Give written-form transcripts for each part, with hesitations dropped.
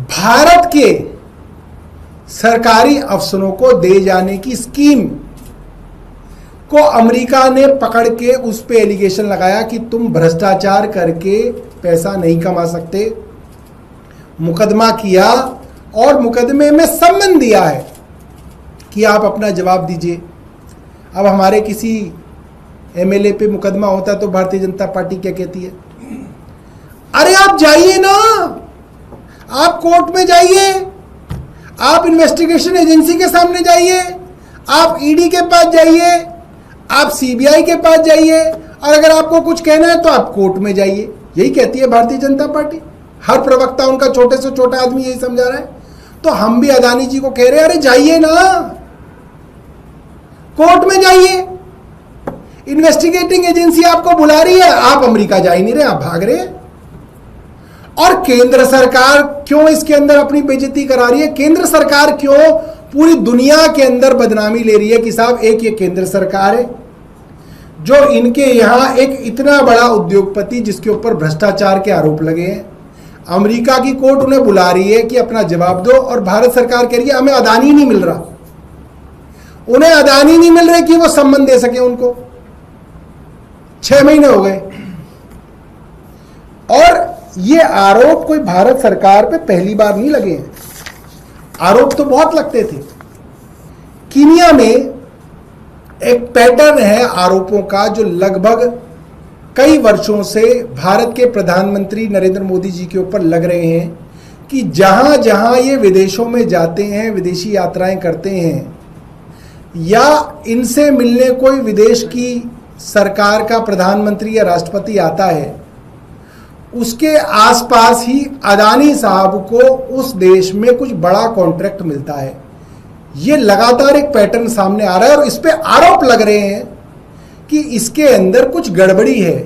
भारत के सरकारी अफसरों को दे जाने की स्कीम को अमेरिका ने पकड़ के उस पे एलिगेशन लगाया कि तुम भ्रष्टाचार करके पैसा नहीं कमा सकते। मुकदमा किया और मुकदमे में सम्मन दिया है कि आप अपना जवाब दीजिए। अब हमारे किसी एमएलए पे मुकदमा होता है तो भारतीय जनता पार्टी क्या कहती है, अरे आप जाइए ना, आप कोर्ट में जाइए, आप इन्वेस्टिगेशन एजेंसी के सामने जाइए, आप ईडी के पास जाइए, आप सीबीआई के पास जाइए, और अगर आपको कुछ कहना है तो आप कोर्ट में जाइए। यही कहती है भारतीय जनता पार्टी। हर प्रवक्ता उनका छोटे से छोटा आदमी यही समझा रहा है। तो हम भी अदानी जी को कह रहे हैं, अरे जाइए ना, कोर्ट में जाइए, इन्वेस्टिगेटिंग एजेंसी आपको बुला रही है, आप अमेरिका जा ही नहीं रहे, आप भाग रहे हैं। और केंद्र सरकार क्यों इसके अंदर अपनी बेइज्जती करा रही है? केंद्र सरकार क्यों पूरी दुनिया के अंदर बदनामी ले रही है कि साहब एक ये केंद्र सरकार है जो इनके यहां एक इतना बड़ा उद्योगपति जिसके ऊपर भ्रष्टाचार के आरोप लगे हैं, अमेरिका की कोर्ट उन्हें बुला रही है कि अपना जवाब दो, और भारत सरकार कह रही है हमें अदानी नहीं मिल रहा, उन्हें अदानी नहीं मिल रहे कि वो सम्मान दे सके उनको। 6 महीने हो गए और ये आरोप कोई भारत सरकार पे पहली बार नहीं लगे हैं, आरोप तो बहुत लगते थे। कीनिया में एक पैटर्न है आरोपों का जो लगभग कई वर्षों से भारत के प्रधानमंत्री नरेंद्र मोदी जी के ऊपर लग रहे हैं कि जहां जहां ये विदेशों में जाते हैं, विदेशी यात्राएं करते हैं, या इनसे मिलने कोई विदेश की सरकार का प्रधानमंत्री या राष्ट्रपति आता है, उसके आसपास ही अदानी साहब को उस देश में कुछ बड़ा कॉन्ट्रैक्ट मिलता है। ये लगातार एक पैटर्न सामने आ रहा है और इस पे आरोप लग रहे हैं कि इसके अंदर कुछ गड़बड़ी है,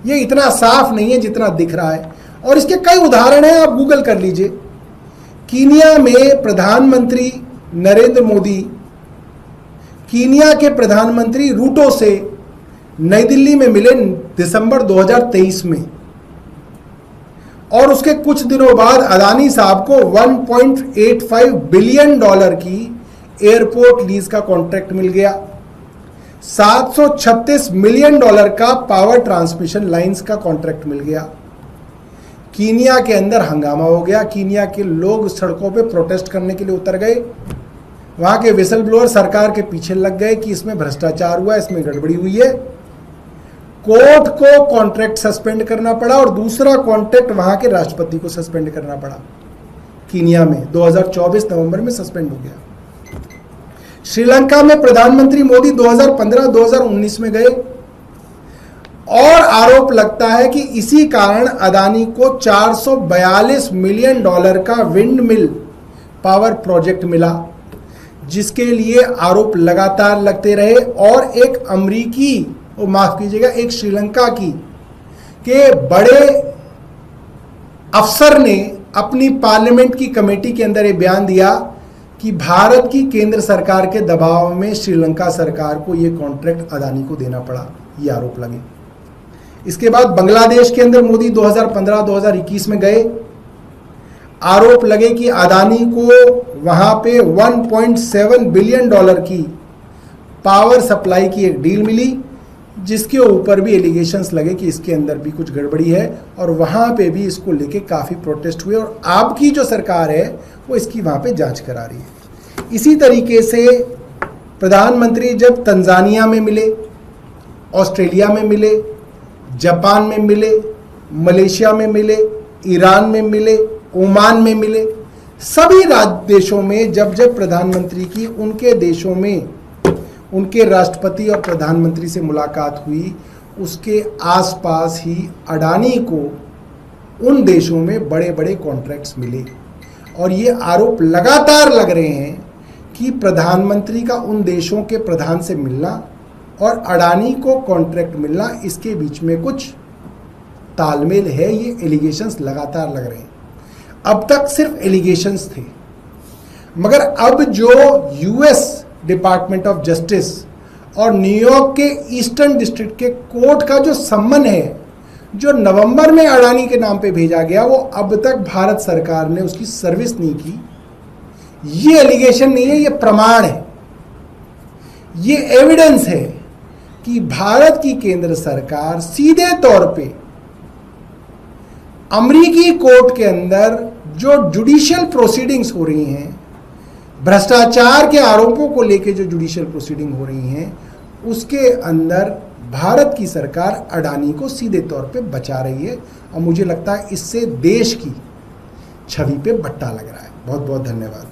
ये इतना साफ नहीं है जितना दिख रहा है। और इसके कई उदाहरण हैं, आप गूगल कर लीजिए। कीनिया में प्रधानमंत्री नरेंद्र मोदी कीनिया के प्रधानमंत्री रूटो से नई दिल्ली में मिले दिसंबर 2023 में, और उसके कुछ दिनों बाद अदानी साहब को 1.85 बिलियन डॉलर की एयरपोर्ट लीज का कॉन्ट्रैक्ट मिल गया। 736 मिलियन डॉलर का पावर ट्रांसमिशन लाइंस का कॉन्ट्रैक्ट मिल गया। कीनिया के अंदर हंगामा हो गया, कीनिया के लोग सड़कों पे प्रोटेस्ट करने के लिए उतर गए। वहां के विसल ब्लोअर सरकार के पीछे लग गए कि इसमें भ्रष्टाचार हुआ, इसमें गड़बड़ी हुई है। कोर्ट को कॉन्ट्रैक्ट सस्पेंड करना पड़ा और दूसरा कॉन्ट्रैक्ट वहां के राष्ट्रपति को सस्पेंड करना पड़ा। कीनिया में 2024 नवंबर में सस्पेंड हो गया। श्रीलंका में प्रधानमंत्री मोदी 2015-2019 में गए और आरोप लगता है कि इसी कारण अदानी को 442 मिलियन डॉलर का विंड मिल पावर प्रोजेक्ट मिला, जिसके लिए आरोप लगातार लगते रहे। और एक अमरीकी, माफ कीजिएगा, एक श्रीलंका की के बड़े अफसर ने अपनी पार्लियामेंट की कमेटी के अंदर ये बयान दिया कि भारत की केंद्र सरकार के दबाव में श्रीलंका सरकार को ये कॉन्ट्रैक्ट अदानी को देना पड़ा, ये आरोप लगे। इसके बाद बांग्लादेश के अंदर मोदी 2015-2021 में गए, आरोप लगे कि अदानी को वहां पे 1.7 बिलियन डॉलर की पावर सप्लाई की एक डील मिली, जिसके ऊपर भी एलिगेशंस लगे कि इसके अंदर भी कुछ गड़बड़ी है, और वहां पे भी इसको लेके काफ़ी प्रोटेस्ट हुए, और आपकी जो सरकार है वो इसकी वहां पे जांच करा रही है। इसी तरीके से प्रधानमंत्री जब तंजानिया में मिले, ऑस्ट्रेलिया में मिले, जापान में मिले, मलेशिया में मिले, ईरान में मिले, ओमान में मिले, सभी देशों में जब जब प्रधानमंत्री की उनके देशों में उनके राष्ट्रपति और प्रधानमंत्री से मुलाकात हुई, उसके आसपास ही अडानी को उन देशों में बड़े बड़े कॉन्ट्रैक्ट्स मिले। और ये आरोप लगातार लग रहे हैं कि प्रधानमंत्री का उन देशों के प्रधान से मिलना और अडानी को कॉन्ट्रैक्ट मिलना, इसके बीच में कुछ तालमेल है। ये एलिगेशंस लगातार लग रहे हैं। अब तक सिर्फ एलिगेशंस थे, मगर अब जो यूएस डिपार्टमेंट ऑफ जस्टिस और न्यूयॉर्क के ईस्टर्न डिस्ट्रिक्ट के कोर्ट का जो सम्मन है जो नवंबर में अडानी के नाम पे भेजा गया वो अब तक भारत सरकार ने उसकी सर्विस नहीं की। ये एलिगेशन नहीं है, ये प्रमाण है, ये एविडेंस है कि भारत की केंद्र सरकार सीधे तौर पे अमेरिकी कोर्ट के अंदर जो जुडिशियल प्रोसीडिंग्स हो रही हैं, भ्रष्टाचार के आरोपों को लेकर जो जुडिशियल प्रोसीडिंग हो रही हैं, उसके अंदर भारत की सरकार अडानी को सीधे तौर पे बचा रही है। और मुझे लगता है इससे देश की छवि पे बट्टा लग रहा है। बहुत बहुत धन्यवाद।